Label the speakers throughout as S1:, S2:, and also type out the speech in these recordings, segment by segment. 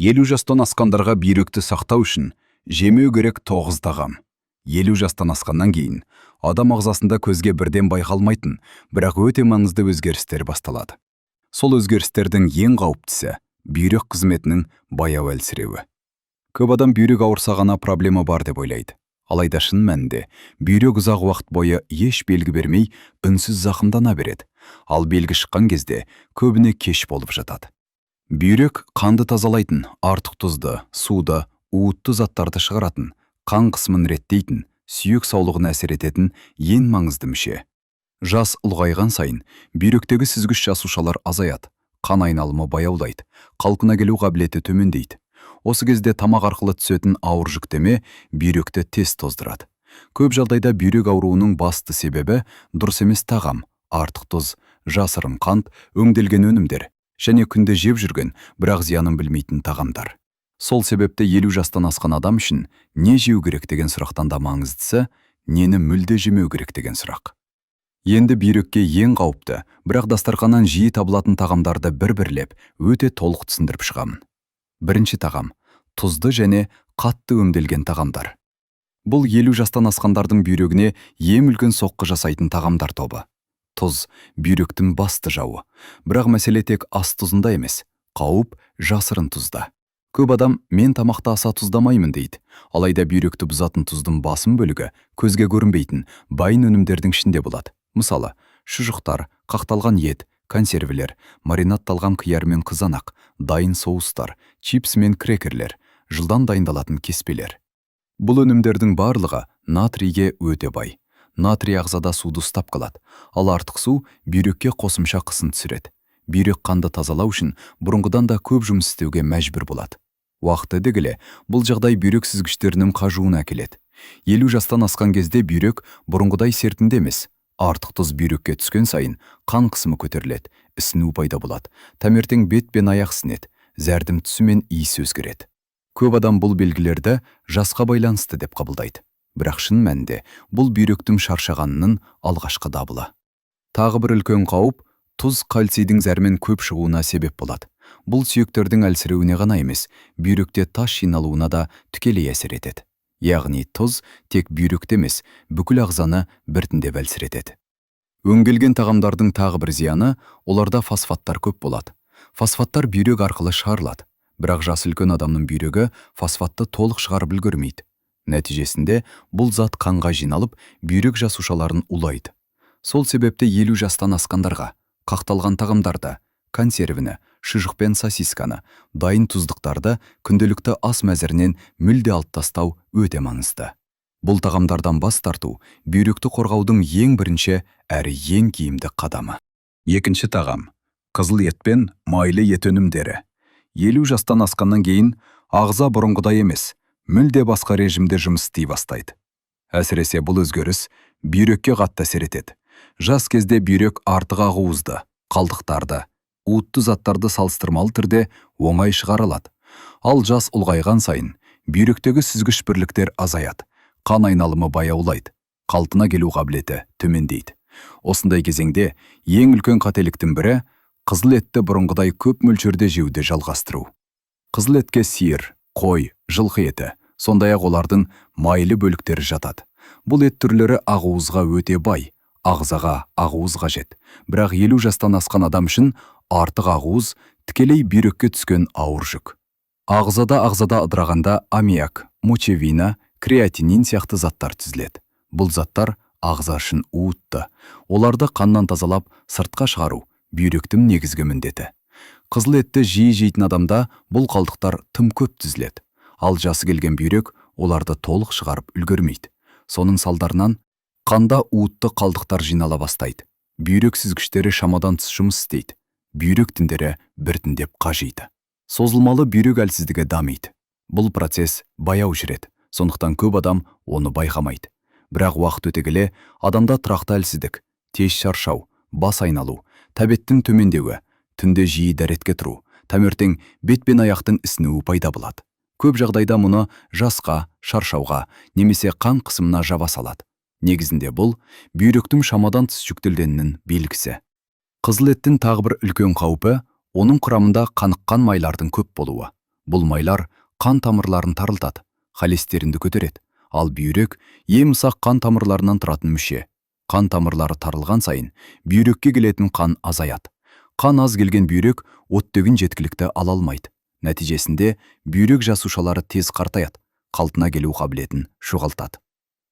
S1: 50 жастан асқандарға бүйректі сақтау үшін жемеу керек 9 тағам. 50 жастан асқаннан кейін адам ағзасында көзге бірден байқалмайтын, бірақ өте маңызды өзгерістер басталады. Сол өзгерістердің ең қауіптісі бүйрек қызметінің баяу әлсіреуі. Көп адам бүйрек ауырса ғана проблема бар деп ойлайды. Алайда шын мәнінде бүйрек ұзақ уақыт бойы еш белгі бермей үнсіз зақымдана береді. Ал белгі шыққан кезде көбіне кеш болып жатады. Бүйрек қанды тазалайтын, артық тұзды, суды, уытты заттарды шығаратын, қан қысымын реттейтін, сүйек саулығына әсер ететін ең маңызды мүше. Жас ұлғайған сайын бүйректегі сүзгіш жасушалар азаяды, қан айналымы баяулайды, қалпына келу қабілеті төмендейді. Осы кезде тамақ арқылы түсетін ауыр жүктеме бүйректі тез тоздырады. Көп жағдайда бүйрек ауруының басты себебі дұрыс емес тағам, артық тұз, жасырын қант, өңделген өнімдер және күнде жеп жүрген, бірақ зиянын білмейтін тағамдар. Сол себепті 50 жастан асқан адам үшін не жеу керек деген сұрақтан да маңыздысы, нені мүлде жемеу керек деген сұрақ. Енді бүйрекке ең қауіпті, бірақ дастарханнан жиі табылатын тағамдарды бір-бірлеп, өте толық түсіндіріп шығамын. Бірінші тағам – тұзды және қатты өңделген тағамдар. Бұл 50 жастан асқандардың бүйрегіне ең үлкен соққы жасайтын тағамдар тобы. Тұз – бүйректің басты жауы. Бірақ мәселе тек ас тұзында емес, қауіп жасырын тұзда. Көп адам мен тамақта аса тұздамаймын дейді. Алайда бүйректі бұзатын тұздың басым бөлігі көзге көрінбейтін байн өнімдердің ішінде болады. Мысалы, шұжықтар, қақталған ет, консервілер, маринатталған қияр мен қызанақ, дайын соустар, чипс мен крекерлер, жылдан дайындалатын кеспелер. Бұл өнімдердің барлығы натрийге өте бай. Натрий ағзада суды ұстап қалады, ал артық су бүйрекке қосымша қысын түсіреді. Бүйрек қанды тазалау үшін бұрынғыдан да көп жұмыс істеуге мәжбүр болады. Уақыт өте келе бұл жағдай бүйрек сүзгіштерінің қажуына әкеледі. 50 жастан асқан кезде бүйрек бұрынғыдай сертінде емес. Артық тұз бүйрекке түскен сайын қан қысымы көтеріледі, ісіну пайда болады. Таңертең бет пен аяқ ісінеді, зәрдім түсі мен иісі өзгереді. Көп адам бұл белгілерді жасқа байланысты деп қабылдайды. Бірақ шын мәнінде бұл бүйректің шаршағанының алғашқы дабылы. Тағы бір үлкен қауіп тұз кальцийдің зәрмен көп шығуына себеп болады. Бұл сүйектердің әлсіреуіне ғана емес, бүйректе тас жиналуына да тікелей әсер етеді. Яғни тұз тек бүйректе емес, бүкіл ағзаны біртіндеп әлсіретеді. Өңделген тағамдардың тағы бір зияны, оларда фосфаттар көп болады. Фосфаттар бүйрек арқылы шығарылады, бірақ жасы үлкен адамның бүйрегі фосфатты толық шығарып үлгермейді. Нәтижесінде бұл зат қанға жиналып, бүйрек жасушаларын улайды. Сол себепті 50 жастан асқандарға қақталған тағамдарды, консервіні, шұжық пен сосисканы, дайын тұздықтарды күнделікті ас мәзірінен мүлде алып тастау өте маңызды. Бұл тағамдардан бас тарту бүйректі қорғаудың ең бірінші әрі ең тиімді қадамы. Екінші тағам – қызыл ет пен майлы ет өнімдері. 50 жастан асқаннан кейін ағза бұрынғыдай емес, мүлде басқа режимде жұмыс істей бастайды. Әсіресе бұл өзгеріс бүйрекке қатты әсер етеді. Жас кезде бүйрек артық ақуызды, қалдықтарды, уытты заттарды салыстырмалы түрде оңай шығара алады. Ал жас ұлғайған сайын бүйректегі сүзгіш бірліктер азаяды, қан айналымы баяулайды, қалпына келу қабілеті төмендейді. Осындай кезеңде ең үлкен қателіктің бірі қызыл етті бұрынғыдай көп мөлшерде жеуді жалғастыру. Қызыл етке сиыр, қой, жылқы еті, сондай-ақ олардың майлы бөліктері жатады. Бұл ет түрлері ақуызға өте бай, ағзаға ақуыз қажет. Бірақ 50 жастан асқан адам үшін артық ақуыз тікелей бүйрекке түскен ауыр жүк. Ағзада ыдырағанда аммиак, мочевина, креатинин сияқты заттар түзіледі. Бұл заттар ағза үшін уытты. Оларды қаннан тазалап, сыртқа шығару бүйректің негізгі міндеті. Қызыл етті жиі жейтін адамда бұл қалдықтар тым көп түзіледі. Ал жасы келген бүйрек оларды толық шығарып үлгермейді. Соның салдарынан қанда уытты қалдықтар жинала бастайды. Бүйрек сүзгіштері шамадан тыс жұмыс істейді. Бүйрек тіндері біртіндеп қажиды. Созылмалы бүйрек әлсіздігі дамиды. Бұл процесс баяу жүреді, сондықтан көп адам оны байқамайды. Бірақ уақыт өте келе адамда тұрақты әлсіздік, тез шаршау, бас айналу, тәбеттің төмендеуі, түнде жиі дәретке тұру, таңертең бет пен аяқтың ісінуі пайда болады. Көп жағдайда мұны жасқа, шаршауға, немесе қан қысымына жаба салады. Негізінде бұл бүйректің шамадан тыс жүктелгенінің белгісі. Қызыл еттің тағы бір үлкен қаупі оның құрамында қаныққан майлардың көп болуы. Бұл майлар қан тамырларын тарылтады, холестеринді көтереді, ал бүйрек ең ұсақ қан тамырларынан тұратын мүше. Қан тамырлары тарылған сайын бүйрекке келетін қан азаяды. Қан аз келген бүйрек оттегін жеткілікті ала алмайды. Нәтижесінде бүйрек жасушалары тез қартаяды, қалпына келу қабілетін жоғалтады.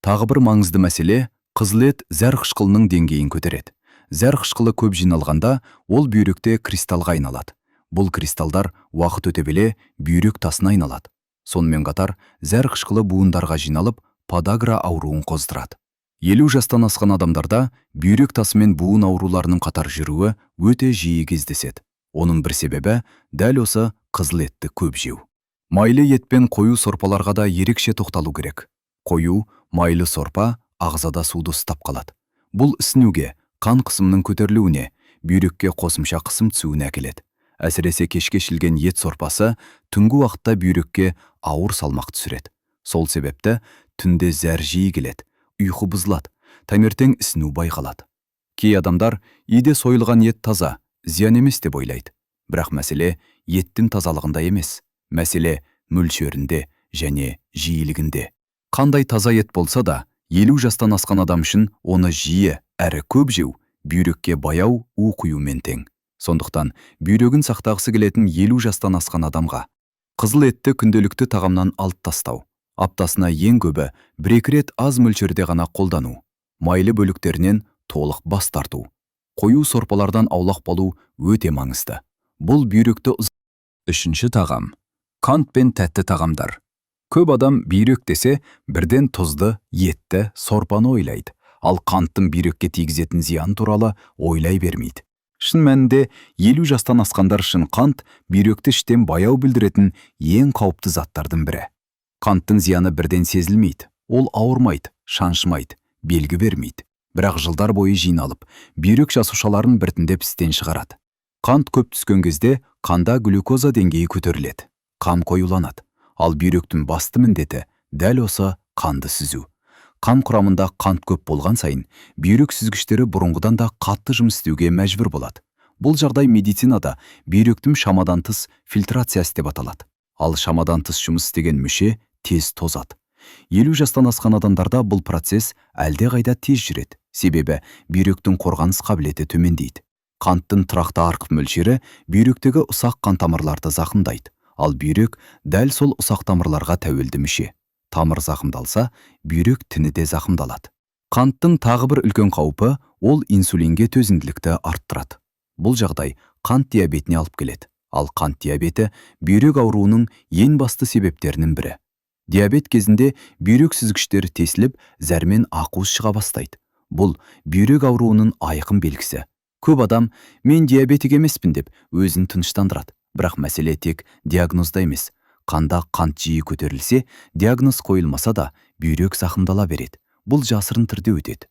S1: Тағы бір маңызды мәселе — қызыл ет зәр қышқылының деңгейін көтереді. Зәр қышқылы көп жиналғанда ол бүйректе кристалға айналады. Бұл кристалдар уақыт өте келе бүйрек тасына айналады. Сонымен қатар зәр қышқылы буындарға жиналып, подагра ауруын қоздырады. 50 жастан асқан адамдарда бүйрек тасы мен буын ауруларының қатар жүруі өте жиі кездеседі. Оның бір себебі дәл осы қызыл етті көп жеу. Майлы ет пен қою сорпаларға да ерекше тоқталу керек. Қою, майлы сорпа ағзада суды ұстап қалады. Бұл ісінуге, қан қысымының көтерілуіне, бүйрекке қосымша қысым түсуіне әкеледі. Әсіресе кешке ішілген ет сорпасы түнгі уақытта бүйрекке ауыр салмақ түсіреді. Сол себепті түнде зәр жиі келеді, ұйқы бұзылады, таңертең ісіну байқалады. Кей адамдар үйде сойылған ет таза, зиян емес деп ойлайды. Бірақ мәселе еттің тазалығында емес, мәселе мөлшерінде және жиілігінде. Қандай таза ет болса да, 50 жастан асқан адам үшін оны жиі әрі көп жеу бүйрекке баяу у құюмен тең. Сондықтан бүйрегін сақтағысы келетін 50 жастан асқан адамға қызыл етті күнделікті тағамнан алып тастау, аптасына ең көбі 1-2 рет аз мөлшерде ғана қолдану, майлы бөліктерінен толық бас тарту, қою сорпалардан аулақ болу өте маңызды. Бұл бүйректі Үшінші тағам — қант пен тәтті тағамдар. Көп адам бүйрек десе бірден тұзды, етті, сорпаны ойлайды, ал қанттың бүйрекке тигізетін зиян туралы ойлай бермейді. Шын мәнінде 50 жастан асқандар үшін қант бүйректі іштен баяу білдіретін ең қауіпті заттардың бірі. Қанттың зияны бірден сезілмейді, ол ауырмайды, шаншымайды, белгі бермейді. Бірақ жылдар бойы жиналып, бүйрек жасушаларын біртіндеп істен шығарады. Қант көп түскен кезде қанда глюкоза деңгейі көтеріледі, қан қоюланады. Ал бүйректің басты міндеті дәл осы қанды сүзу. Қан құрамында қант көп болған сайын бүйрек сүзгіштері бұрынғыдан да қатты жұмыс істеуге мәжбүр болады. Бұл жағдай медицинада бүйректің шамадан тыс фильтрациясы деп аталады. Ал шамадан тыс жұмыс істеген мүше тез тозады. 50 жастан асқан адамдарда бұл процесс әлдеқайда тез жүреді, себебі бүйректің қорғаныс қабілеті төмендейді. Қанттың тұрақты артық мөлшері бүйректегі ұсақ қан тамырларды зақымдайды, ал бүйрек дәл сол ұсақ тамырларға тәуелді мүше. Тамыр зақымдалса, бүйрек тіні де зақымдалады. Қанттың тағы бір үлкен қаупі ол инсулинге төзімділікті арттырады. Бұл жағдай қант диабетіне алып келеді, ал қант диабеті бүйрек ауруының ең басты себептерінің бірі. Диабет кезінде бүйрек сүзгіштері тесіліп, зәрмен ақуыз шыға бастайды. Бұл бүйрек ауруының айқын белгісі. Көп адам мен диабетик емеспін деп өзін тыныштандырады. Бірақ мәселе тек диагнозда емес. Қанда қант жиі көтерілсе, диагноз қойылмаса да бүйрек зақымдала береді. Бұл жасырын түрде өтеді.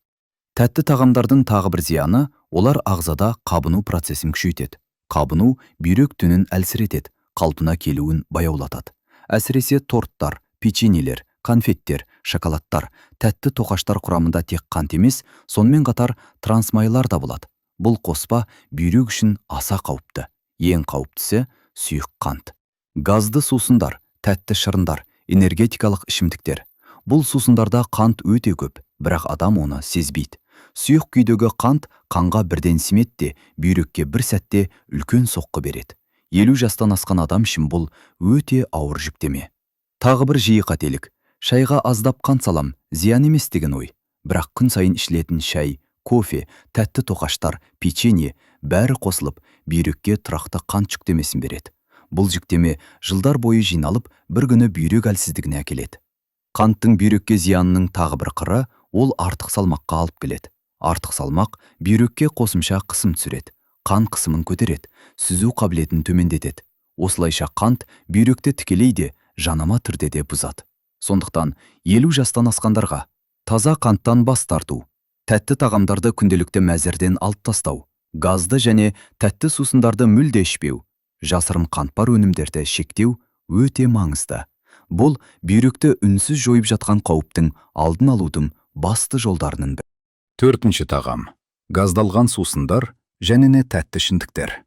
S1: Тәтті тағамдардың тағы бір зияны — олар ағзада қабыну процесін күшейтеді. Қабыну бүйрек тінін әлсіретеді, қалпына келуін баяулатады. Әсіресе торттар, печеньелер, конфеттер, шоколадтар, тәтті тоқаштар құрамында тек қант емес, сонымен қатар трансмайлар да болады. Бұл қоспа бүйрек үшін аса қауіпті. Ең қауіптісі сұйық қант. Газды сусындар, тәтті шырындар, энергетикалық ішімдіктер. Бұл сусындарда қант өте көп, бірақ адам оны сезбейді. Сұйық күйдегі қант қанға бірден сімеді, бүйрекке бір сәтте үлкен соққы береді. 50 жастан асқан адам үшін бұл өте ауыр жүктеме. Тағы бір жиі қателік. Шайға аздап қант салам, зиян емес деген ой. Бірақ күн сайын ішілетін шай, кофе, тәтті тоқаштар, печенье бәрі қосылып, бүйрекке тұрақты қант жүктемесін береді. Бұл жүктеме жылдар бойы жиналып, бір күні бүйрек әлсіздігіне әкеледі. Қанттың бүйрекке зиянының тағы бір қыры ол артық салмаққа алып келеді. Артық салмақ бүйрекке қосымша қысым түсіреді, қан қысымын көтереді, сүзу қабілетін төмендетеді. Осылайша қант бүйректі тікелей де, жанама түрде де бұзады. Сондықтан 50 жастан асқандарға таза қанттан бас тарту, тәтті тағамдарды күнделікті мәзірден алып тастау, газды және тәтті сусындарды мүлде ішпеу, жасырын қант бар өнімдерді шектеу өте маңызды. Бұл бүйректі үнсіз жойып жатқан қауіптің алдын алудың басты жолдарының бірі. Төртінші тағам — газдалған сусындар және тәтті ішімдіктер.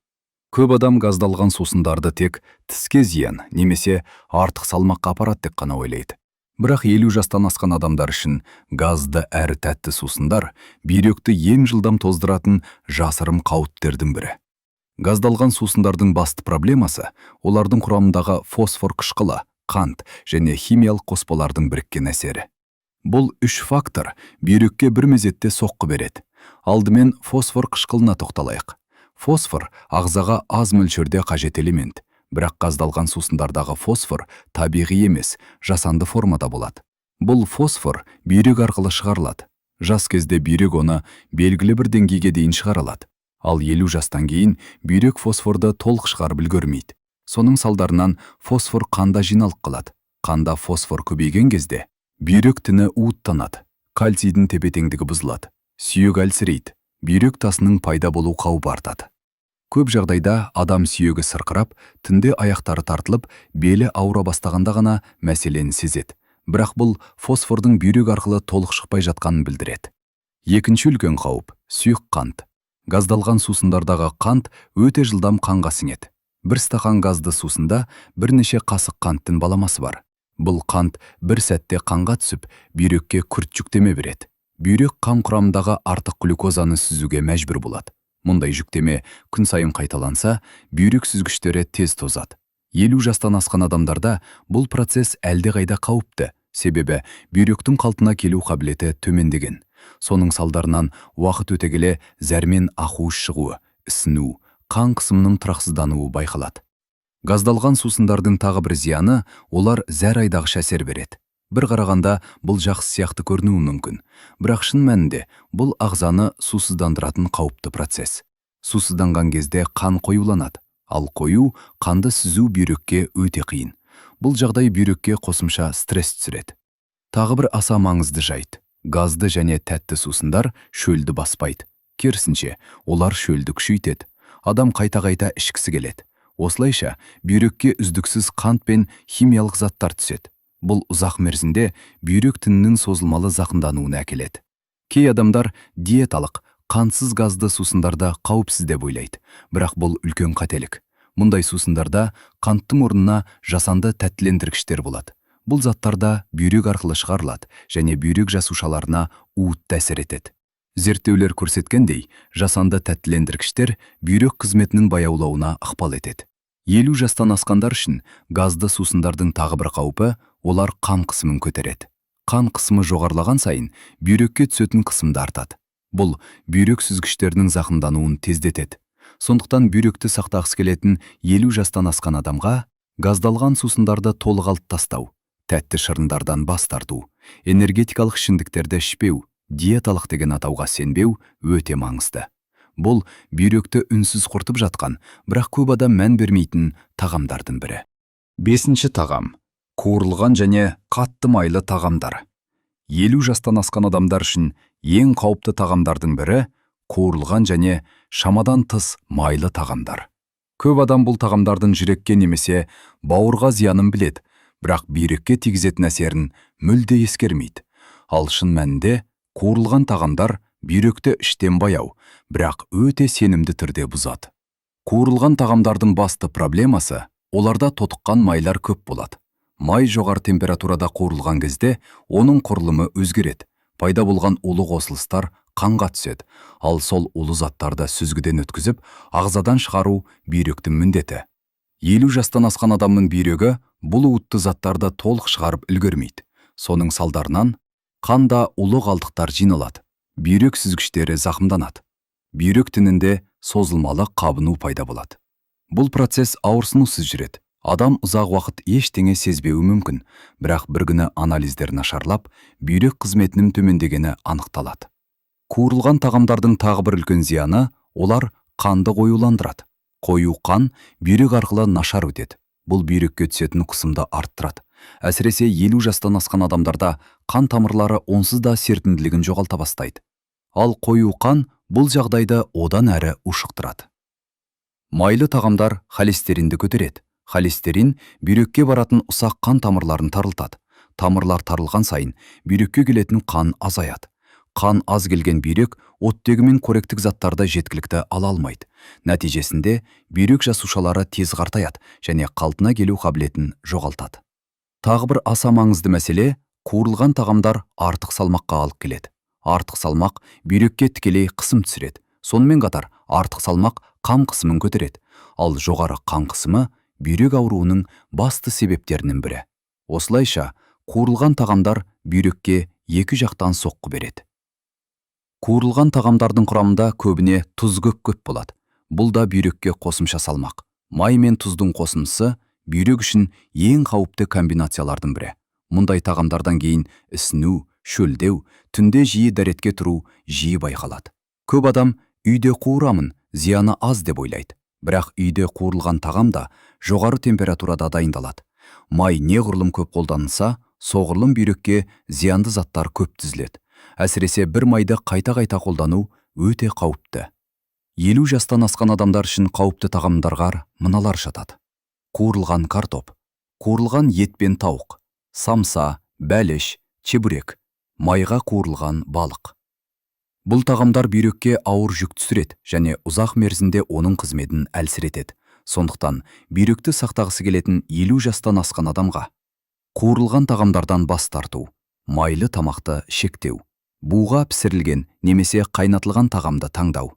S1: Көп адам газдалған сусындарды тек тіске зиян немесе артық салмаққа апарады деп қана ойлайды. Бірақ 50 жастан асқан адамдар үшін газды әрі тәтті сусындар бүйректі ең жылдам тоздыратын жасырым қауіптердің бірі. Газдалған сусындардың басты проблемасы олардың құрамындағы фосфор қышқылы, қант және химиялық қоспалардың біріккен әсері. Бұл үш фактор бүйрекке бір мезетте соққы береді. Алдымен фосфор қышқылына тоқталайық. Фосфор ағзаға аз мөлшерде қажет элемент, бірақ газдалған сусындардағы фосфор табиғи емес, жасанды формада болады. Бұл фосфор бүйрек арқылы шығарылады. Жас кезде бүйрек оны белгілі бір деңгейге дейін шығарылады. Ал 50 жастан кейін бүйрек фосфорды толық шығарып үлгермейді. Соның салдарынан фосфор қанда жиналып қалады. Қанда фосфор көбейген кезде бүйрек тіні уыттанады, кальцийдің тепе-теңдігі бұзылады, сүйек әлсірейді, бүйрек тасының пайда болу қаупі артады. Көп жағдайда адам сүйегі сырқырап, түнде аяқтары тартылып, белі ауыра бастағанда ғана мәселені сезеді. Бірақ бұл фосфордың бүйрек арқылы толық шықпай жатқанын білдіреді. Екінші үлкен қауіп – сұйық қант. Газдалған сусындардағы қант өте жылдам қанға сіңеді. Бір стақан газды сусында бірнеше қасық қанттың баламасы бар. Бұл қант бір сәтте қанға түсіп, бүйрекке күрт жүктеме береді. Бүйрек қан құрамындағы артық глюкозаны сүзуге мәжбүр болады. Мұндай жүктеме күн сайын қайталанса, бүйрек сүзгіштері тез тозады. 50 жастан асқан адамдарда бұл процесс әлдеқайда қауіпті, себебі бүйректің қалпына келу қабілеті төмендеген. Соның салдарынан уақыт өте келе зәрмен ақуыз шығуы, ісіну, қан қысымының тұрақсыздануы байқалады. Газдалған сусындардың тағы бір зияны олар зәр айдағыш әсер береді. Бір қарағанда бұл жақсы сияқты көрінуі мүмкін, бірақ шын мәнінде бұл ағзаны сусыздандыратын қауіпті процесс. Сусызданған кезде қан қоюланады, ал қою қанды сүзу бүйрекке өте қиын. Бұл жағдай бүйрекке қосымша стресс түсіреді. Тағы бір аса маңызды жайт. Газды және тәтті сусындар шөлді баспайды. Керісінше, олар шөлді күшейтеді. Адам қайта-қайта ішкісі келеді. Осылайша, бүйрекке үздіксіз қант пен химиялық заттар түседі. Бұл ұзақ мерзімде бүйрек тінінің созылмалы зақымдануына әкеледі. Кей адамдар диеталық, қантсыз газды сусындарда қауіпсіз деп ойлайды, бірақ бұл үлкен қателік. Мұндай сусындарда қанттың орнына жасанды тәттілендіргіштер болады. Бұл заттарда бүйрек арқылы шығарылады және бүйрек жасушаларына уытты әсер етеді. Зерттеулер көрсеткендей, жасанды тәттілендіргіштер бүйрек қызметінің баяулауына ықпал етеді. 50 жастан асқандар үшін газды сусындардың тағы бір қаупі олар қан қысымын көтереді. Қан қысымы жоғарылаған сайын бүйрекке түсетін қысымды артады. Бұл бүйрек сүзгіштерінің зақымдануын тездетеді. Сондықтан бүйректі сақтағысы келетін 50 жастан асқан адамға газдалған сусындарды толық алып тастау, тәтті шырындардан бас тарту, энергетикалық ішімдіктерді ішпеу, диеталық деген атауға сенбеу өте маңызды. Бұл бүйректі үнсіз құртып жатқан, бірақ көп адам мән бермейтін тағамдардың бірі. 5-ші тағам – қуырылған және қатты майлы тағамдар. 50 жастан асқан адамдар үшін ең қауіпті тағамдардың бірі қуырылған және шамадан тыс майлы тағамдар. Көп адам бұл тағамдардың жүрекке немесе бауырға зиянын біледі, бірақ бүйрекке тигізетін әсерін мүлде ескермейді. Ал шын мәнінде қуырылған тағамдар бүйректі іштен баяу, бірақ өте сенімді түрде бұзады. Қуырылған тағамдардың басты проблемасы оларда тотыққан майлар көп болады. Май жоғары температурада қуырылған кезде оның құрылымы өзгереді. Пайда болған улы қосылыстар қанға түседі, ал сол улы заттарды сүзгіден өткізіп, ағзадан шығару бүйректің міндеті. 50 жастан асқан адамның бүйрегі бұл уытты заттарды толық шығарып үлгермейді. Соның салдарынан қанда улы қалдықтар жиналады. Бүйрек сүзгіштері зақымданады. Бүйрек тінінде созылмалы қабыну пайда болады. Бұл процесс ауырсынусыз жүреді. Адам ұзақ уақыт ештеңе сезбеуі мүмкін, бірақ бір күні анализдер нашарлап, бүйрек қызметінің төмендегені анықталады. Қуырылған тағамдардың тағы бір үлкен зияны олар қанды қоюландырады. Қою қан бүйрек арқылы нашар өтеді. Бұл бүйрекке түсетін қысымды арттырады. Әсіресе 50 жастан асқан адамдарда қан тамырлары онсыз да серпімділігін жоғалта бастайды. Ал қою қан бұл жағдайды одан әрі ушықтырады. Майлы тағамдар холестеринді көтереді. Холестерин бүйрекке баратын ұсақ қан тамырларын тарылтады. Тамырлар тарылған сайын бүйрекке келетін қан азаяды. қан аз келген бүйрек оттегі мен қоректік заттарды жеткілікті ала алмайды. Нәтижесінде бүйрек жасушалары тез қартаяды және қалпына келу қабілетін жоғалтады. Тағы бір аса маңызды мәселе — қуырылған тағамдар артық салмаққа алып келеді. Артық салмақ бүйрекке тікелей қысым түсіреді. Сонымен қатар артық салмақ қан қысымын көтереді. Ал жоғары қан қысымы бүйрек ауруының басты себептерінің бірі. Осылайша, қуырылған тағамдар бүйрекке екі жақтан соққы береді. Қуырылған тағамдардың құрамында көбіне тұз көп болады. Бұл да бүйрекке қосымша салмақ. Май мен тұздың қосындысы бүйрек үшін ең қауіпті комбинациялардың бірі. Мұндай тағамдардан кейін ісіну, шөлдеу, түнде жиі дәретке тұру жиі байқалады. Көп адам үйде қуырамын, зияны аз деп ойлайды. Бірақ үйде қуырылған тағам да жоғары температурада дайындалады. Май неғұрлым көп қолданылса, соғұрлым бүйрекке зиянды заттар көп түзіледі. Әсіресе бір майды қайта қолдану өте қауіпті. 50 жастан асқан адамдар үшін қауіпті тағамдарға мыналар жатады. Қуырылған картоп, қуырылған ет пен тауық, самса, бәліш, чебурек, майға қуырылған балық. Бұл тағамдар бүйрекке ауыр жүк түсіреді және ұзақ мерзімде оның қызметін әлсіретеді. Сондықтан бүйректі сақтағысы келетін 50 жастан асқан адамға қуырылған тағамдардан бас тарту, майлы тамақты шектеу, буға пісірілген немесе қайнатылған тағамды таңдау,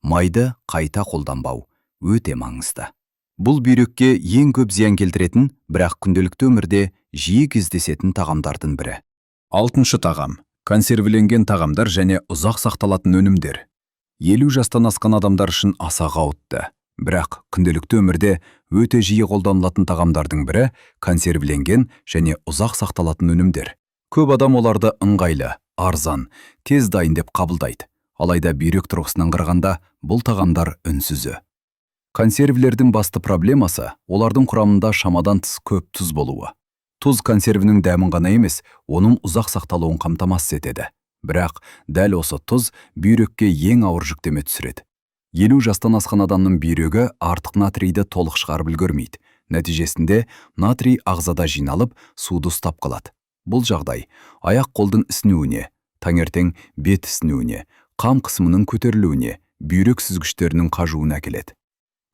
S1: майды қайта қолданбау өте маңызды. Бұл бүйрекке ең көп зиян келтіретін, бірақ күнделікті өмірде жиі кездесетін тағамдардың бірі. 6-шы тағам — консервіленген тағамдар және ұзақ сақталатын өнімдер. 50 жастан асқан адамдар үшін аса қауіпті. Бірақ күнделікті өмірде өте жиі қолданылатын тағамдардың бірі консервіленген және ұзақ сақталатын өнімдер. Көп адам оларды ыңғайлы, арзан, тез дайын деп қабылдайды. Алайда бүйрек тұрғысынан қарағанда бұл тағамдар үнсізі. Консервілердің басты проблемасы олардың құрамында шамадан тыс көп тұз болуы. Тұз консервінің дәмін ғана емес, оның ұзақ сақталуын қамтамасыз етеді. Бірақ дәл осы тұз бүйрекке ең ауыр жүктеме түсіреді. 50 жастан асқан адамның бүйрегі артық натрийді толық шығарып үлгермейді. Нәтижесінде натрий ағзада жиналып, суды ұстап қалады. Бұл жағдай аяқ-қолдың ісінуіне, таңертең бет ісінуіне, қан қысымының көтерілуіне, бүйрек сүзгіштерінің қажуына әкеледі.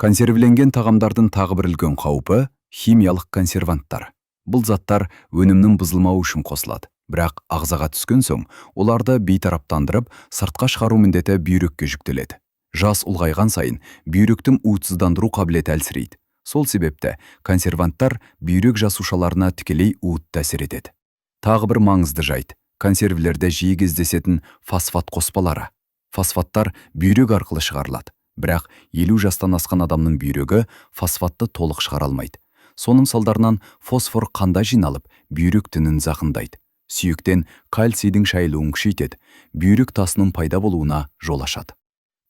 S1: Консервіленген тағамдардың тағы бір үлкен қаупі — химиялық консерванттар. Бұл заттар өнімнің бұзылмауы үшін қосылады. Бірақ ағзаға түскен соң, оларды бейтараптандырып, сыртқа шығару міндеті бүйрекке жүктеледі. Жас ұлғайған сайын бүйректің уытсыздандыру қабілеті әлсірейді. Сол себепті консерванттар бүйрек жасушаларына тікелей уытты әсер етеді. Тағы бір маңызды жайт — консервілерде жиі кездесетін фосфат қоспалары. Фосфаттар бүйрек арқылы шығарылады. Бірақ 50 жастан асқан адамның бүйрегі фосфатты толық шығара алмайды. Соның салдарынан фосфор қанда жиналып, бүйрек тінін зақымдайды. Сүйектен кальцийдің шайылуын күшейтеді, бүйрек тасының пайда болуына жол ашады.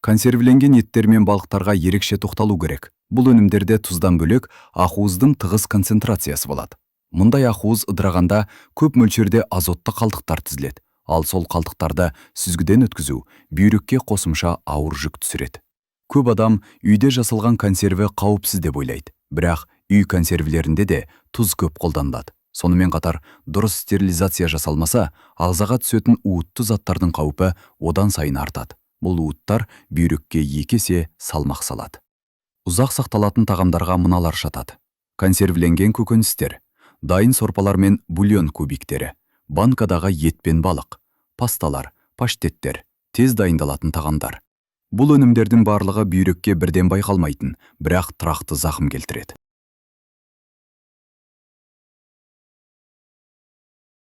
S1: Консервіленген еттер мен балықтарға ерекше тоқталу керек. Бұл өнімдерде тұздан бөлек ақуыздың тығыз концентрациясы болады. Мұндай ақуыз ыдырағанда көп мөлшерде азотты қалдықтар түзіледі. Ал сол қалдықтарды сүзгіден өткізу бүйрекке қосымша ауыр жүк түсіреді. Көп адам үйде жасалған консерві қауіпсіз деп ойлайды. Бірақ үй консервілерінде де тұз көп қолданылады. Сонымен қатар, дұрыс стерилизация жасалмаса, ағзаға түсетін уытты заттардың қаупі одан сайын артады. Бұл уыттар бүйрекке 2 есе салмақ салады. Ұзақ сақталатын тағамдарға мыналар жатады. Консервіленген көкөністер, дайын сорпалар мен бульон кубиктері, банкадағы ет пен балық, пасталар, паштеттер, тез дайындалатын тағамдар. Бұл өнімдердің барлығы бүйрекке бірден байқалмайтын, бірақ тұрақты зақым келтіреді.